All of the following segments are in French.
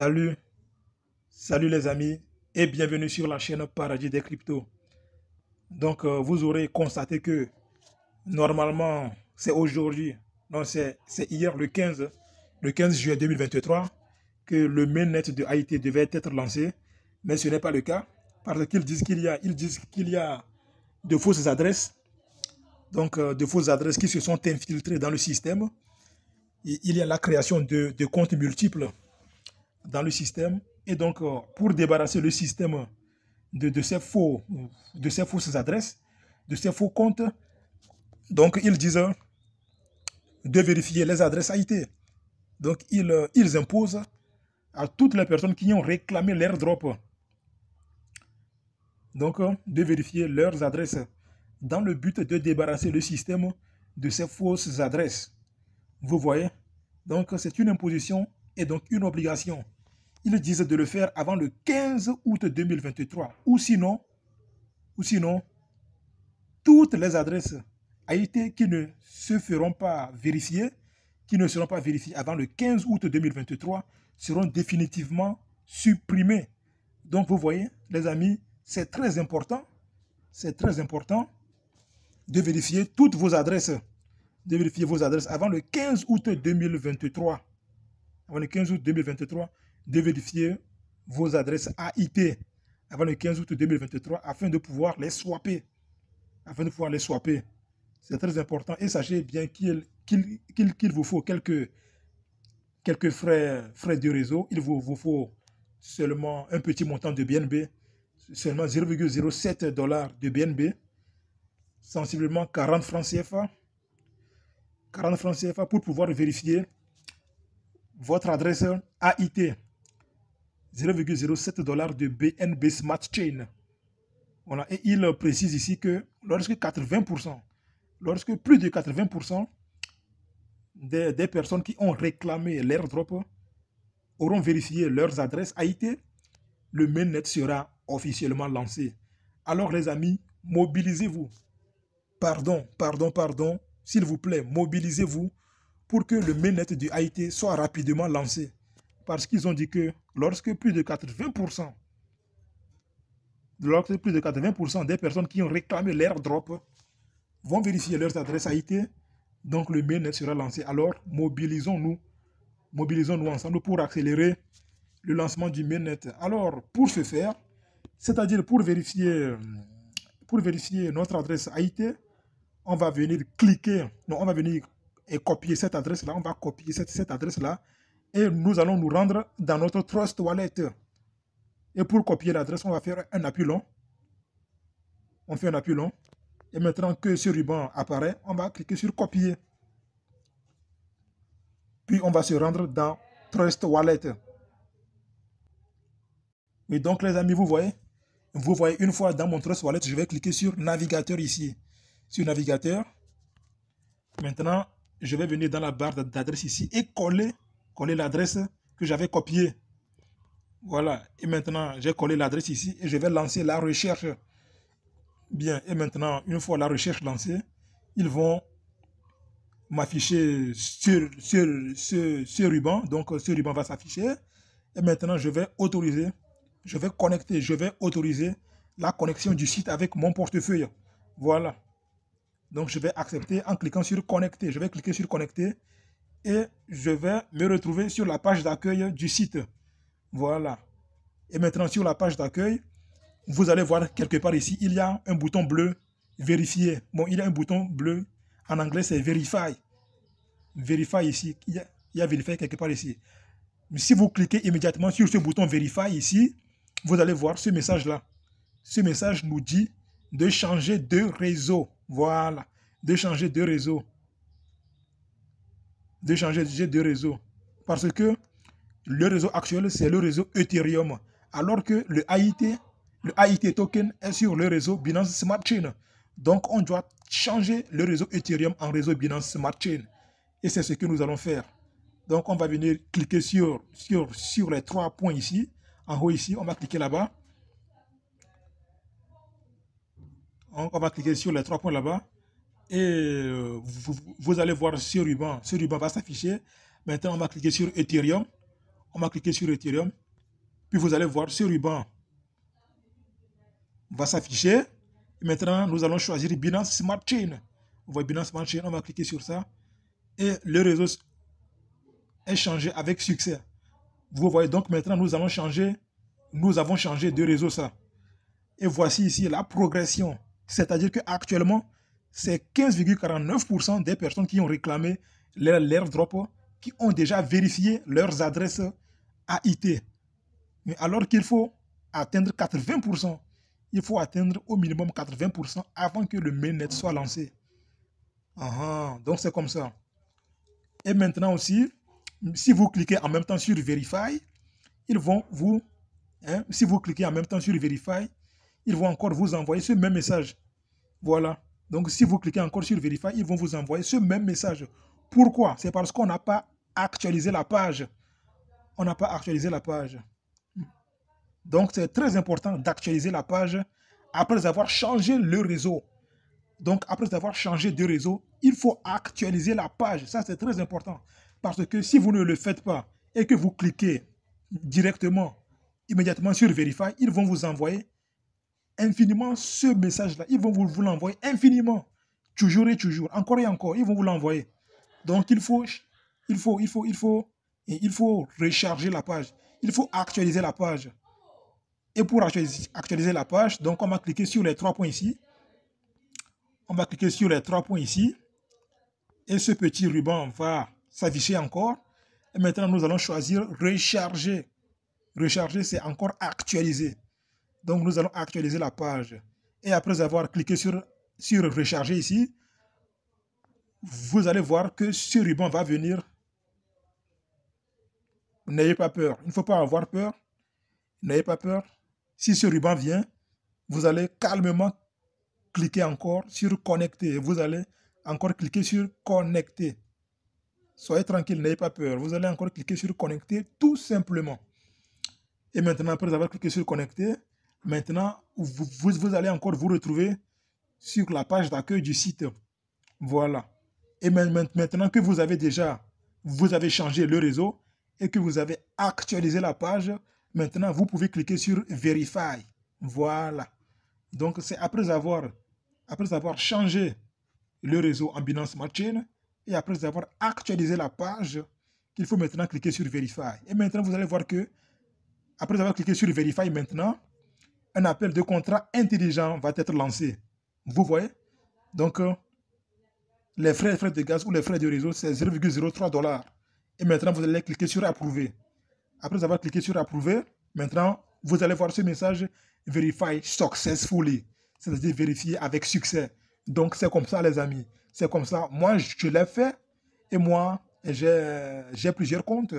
Salut, salut les amis et bienvenue sur la chaîne Paradis des cryptos. Vous aurez constaté que normalement c'est aujourd'hui, non c'est hier le 15 juillet 2023 que le mainnet de Haïti devait être lancé, mais ce n'est pas le cas parce qu'ils disent qu'il y a de fausses adresses, de fausses adresses qui se sont infiltrées dans le système. Il y a la création de comptes multiples dans le système. Et pour débarrasser le système de ces fausses adresses, de ces faux comptes, ils disent de vérifier les adresses IT. Ils imposent à toutes les personnes qui ont réclamé l'airdrop de vérifier leurs adresses dans le but de débarrasser le système de ces fausses adresses. Vous voyez? Donc, c'est une imposition et donc une obligation. Ils disent de le faire avant le 15 août 2023. Ou sinon, toutes les adresses IT qui ne se feront pas vérifier, qui ne seront pas vérifiées avant le 15 août 2023, seront définitivement supprimées. Donc, vous voyez, les amis, c'est très important de vérifier toutes vos adresses, avant le 15 août 2023. Avant le 15 août 2023, de vérifier vos adresses AIT avant le 15 août 2023 afin de pouvoir les swapper. C'est très important et sachez bien qu'il vous faut quelques frais de réseau. Il vous faut seulement un petit montant de BNB, seulement 0,07 $ de BNB, sensiblement 40 francs CFA. 40 francs CFA pour pouvoir vérifier votre adresse AIT. 0,07 $ de BNB Smart Chain. Voilà. Et il précise ici que lorsque plus de 80% des personnes qui ont réclamé l'airdrop auront vérifié leurs adresses AIT, le mainnet sera officiellement lancé. Alors les amis, mobilisez-vous. Pardon, s'il vous plaît, mobilisez-vous pour que le mainnet du AIT soit rapidement lancé. Parce qu'ils ont dit que lorsque plus de 80% des personnes qui ont réclamé l'airdrop vont vérifier leurs adresses AIT, donc le mainnet sera lancé. Alors mobilisons-nous ensemble pour accélérer le lancement du mainnet. Alors pour ce faire, c'est-à-dire pour vérifier notre adresse AIT, on va venir et copier cette adresse-là. On va copier cette adresse-là et nous allons nous rendre dans notre Trust Wallet. Et pour copier l'adresse, on va faire un appui long. On fait un appui long. Et maintenant que ce ruban apparaît, on va cliquer sur copier. Puis on va se rendre dans Trust Wallet. Et donc les amis, vous voyez une fois dans mon Trust Wallet, je vais cliquer sur navigateur ici. Sur navigateur. Maintenant, je vais venir dans la barre d'adresse ici et coller l'adresse que j'avais copiée. Voilà. Et maintenant, j'ai collé l'adresse ici et je vais lancer la recherche. Bien. Et maintenant, une fois la recherche lancée, ils vont m'afficher sur ce ruban. Donc, ce ruban va s'afficher. Et maintenant, je vais autoriser la connexion du site avec mon portefeuille. Voilà. Donc, je vais accepter en cliquant sur connecter. Je vais cliquer sur connecter et je vais me retrouver sur la page d'accueil du site. Voilà. Et maintenant, sur la page d'accueil, vous allez voir quelque part ici, il y a un bouton bleu vérifier. Bon, il y a un bouton bleu. En anglais, c'est verify. Verify ici. Il y a verify quelque part ici. Mais si vous cliquez immédiatement sur ce bouton verify ici, vous allez voir ce message-là. Ce message nous dit de changer de réseau. Voilà. De changer de réseau. Parce que le réseau actuel, c'est le réseau Ethereum. Alors que le AIT token est sur le réseau Binance Smart Chain. Donc, on doit changer le réseau Ethereum en réseau Binance Smart Chain. Et c'est ce que nous allons faire. Donc, on va venir cliquer sur les 3 points ici. En haut ici, on va cliquer là-bas. On va cliquer sur les 3 points là-bas. Et vous allez voir ce ruban. Ce ruban va s'afficher. Maintenant, on va cliquer sur Ethereum. On va cliquer sur Ethereum. Puis vous allez voir ce ruban va s'afficher. Maintenant, nous allons choisir Binance Smart Chain. Vous voyez Binance Smart Chain, on va cliquer sur ça. Et le réseau est changé avec succès. Vous voyez donc maintenant, nous avons changé de réseau ça. Et voici ici la progression. C'est-à-dire qu'actuellement, c'est 15,49% des personnes qui ont réclamé l'airdrop qui ont déjà vérifié leurs adresses AIT. Mais alors qu'il faut atteindre 80%, il faut atteindre au minimum 80% avant que le mainnet soit lancé. Donc c'est comme ça. Et maintenant aussi, si vous cliquez en même temps sur Verify, ils vont vous, si vous cliquez en même temps sur Verify, ils vont encore vous envoyer ce même message. Voilà. Donc si vous cliquez encore sur Verify, ils vont vous envoyer ce même message. Pourquoi? C'est parce qu'on n'a pas actualisé la page. On n'a pas actualisé la page. Donc c'est très important d'actualiser la page après avoir changé le réseau. Donc après avoir changé de réseau, il faut actualiser la page. Ça c'est très important. Parce que si vous ne le faites pas et que vous cliquez directement, immédiatement sur Verify, ils vont vous envoyer infiniment ce message-là. Ils vont vous l'envoyer infiniment. Toujours et toujours. Encore et encore. Ils vont vous l'envoyer. Donc il faut recharger la page. Il faut actualiser la page. Et pour actualiser la page, donc on va cliquer sur les 3 points ici. On va cliquer sur les 3 points ici. Et ce petit ruban va s'afficher encore. Et maintenant, nous allons choisir recharger. Recharger, c'est encore actualiser. Donc, nous allons actualiser la page. Et après avoir cliqué sur recharger ici, vous allez voir que ce ruban va venir. N'ayez pas peur. Il ne faut pas avoir peur. N'ayez pas peur. Si ce ruban vient, vous allez calmement cliquer encore sur connecter. Vous allez encore cliquer sur connecter. Soyez tranquille, n'ayez pas peur. Vous allez encore cliquer sur connecter tout simplement. Et maintenant, après avoir cliqué sur connecter, maintenant, vous allez encore vous retrouver sur la page d'accueil du site. Voilà. Et maintenant que vous avez changé le réseau et que vous avez actualisé la page, maintenant, vous pouvez cliquer sur Verify. Voilà. Donc, c'est après avoir changé le réseau en Binance Smart Chain et après avoir actualisé la page qu'il faut maintenant cliquer sur Verify. Et maintenant, vous allez voir que après avoir cliqué sur Verify maintenant, un appel de contrat intelligent va être lancé. Vous voyez? Donc, les frais de gaz ou les frais de réseau, c'est 0,03 $. Et maintenant, vous allez cliquer sur Approuver. Après avoir cliqué sur Approuver, maintenant, vous allez voir ce message Verify successfully. C'est-à-dire vérifier avec succès. Donc, c'est comme ça, les amis. C'est comme ça. Moi, je l'ai fait. Et moi, j'ai plusieurs comptes.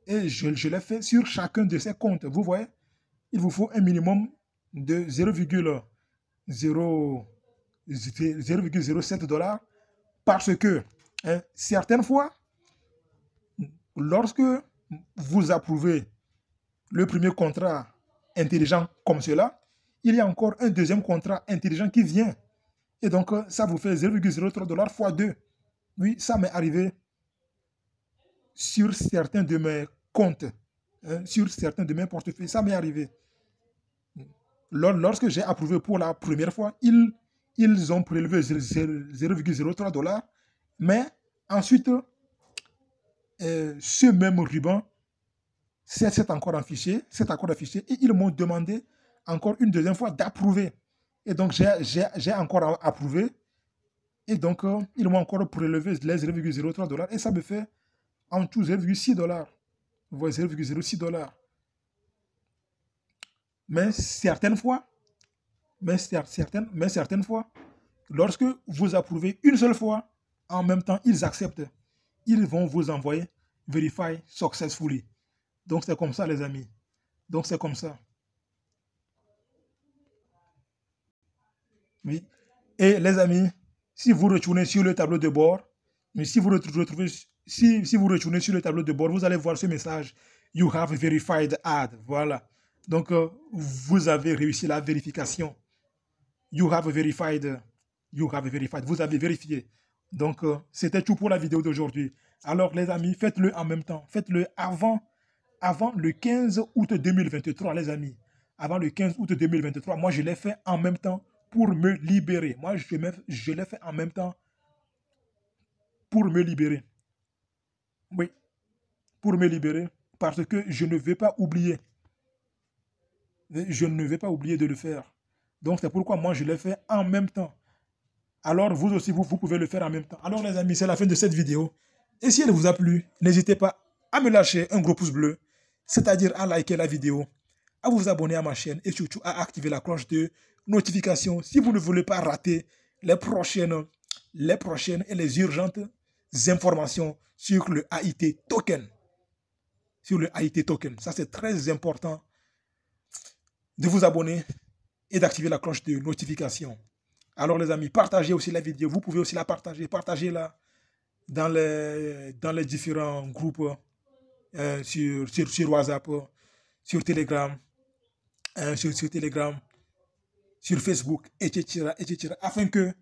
Et je l'ai fait sur chacun de ces comptes. Vous voyez? Il vous faut un minimum de 0,07 $. Parce que, certaines fois, lorsque vous approuvez le premier contrat intelligent comme cela, il y a encore un deuxième contrat intelligent qui vient. Et donc, ça vous fait 0,03 $ x 2. Oui, ça m'est arrivé sur certains de mes comptes, sur certains de mes portefeuilles. Ça m'est arrivé. Lorsque j'ai approuvé pour la première fois, ils ont prélevé 0,03 $. Mais ensuite, ce même ruban c'est encore affiché, et ils m'ont demandé encore une deuxième fois d'approuver. Et donc, j'ai encore approuvé. Et donc, ils m'ont encore prélevé les 0,03 $. Et ça me fait en tout 0,6 $. Vous voyez, 0,06 $. Mais certaines fois, lorsque vous approuvez une seule fois, en même temps, ils acceptent. Ils vont vous envoyer Verify successfully. Donc, c'est comme ça, les amis. Donc, c'est comme ça. Oui. Et les amis, si vous retournez sur le tableau de bord, si vous retournez sur le tableau de bord, vous allez voir ce message. You have verified ad. Voilà. Donc, vous avez réussi la vérification. You have verified. Vous avez vérifié. Donc, c'était tout pour la vidéo d'aujourd'hui. Alors, les amis, faites-le en même temps. Faites-le avant avant le 15 août 2023, les amis. Avant le 15 août 2023, moi, je l'ai fait en même temps pour me libérer. Moi, je l'ai fait en même temps pour me libérer. Oui, pour me libérer. Parce que je ne vais pas oublier. Je ne vais pas oublier de le faire. Donc, c'est pourquoi moi, je l'ai fait en même temps. Alors, vous aussi, vous pouvez le faire en même temps. Alors, les amis, c'est la fin de cette vidéo. Et si elle vous a plu, n'hésitez pas à me lâcher un gros pouce bleu, c'est-à-dire à liker la vidéo, à vous abonner à ma chaîne et surtout à activer la cloche de notification si vous ne voulez pas rater les prochaines et les urgentes informations sur le AIT Token. Sur le AIT Token. Ça, c'est très important de vous abonner et d'activer la cloche de notification. Alors les amis, partagez aussi la vidéo. Vous pouvez aussi la partager. Partagez-la dans les différents groupes sur WhatsApp, sur Telegram, sur Telegram, sur Facebook, etc., etc. Afin que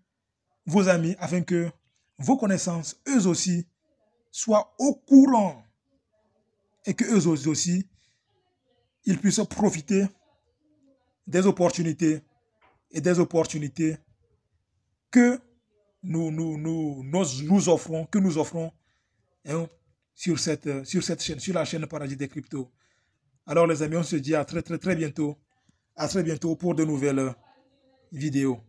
vos amis, afin que vos connaissances, eux aussi, soient au courant et que eux aussi, ils puissent profiter des opportunités que nous offrons hein, sur cette chaîne, sur la chaîne Paradis des Cryptos. Alors les amis, on se dit à très bientôt. À très bientôt pour de nouvelles vidéos.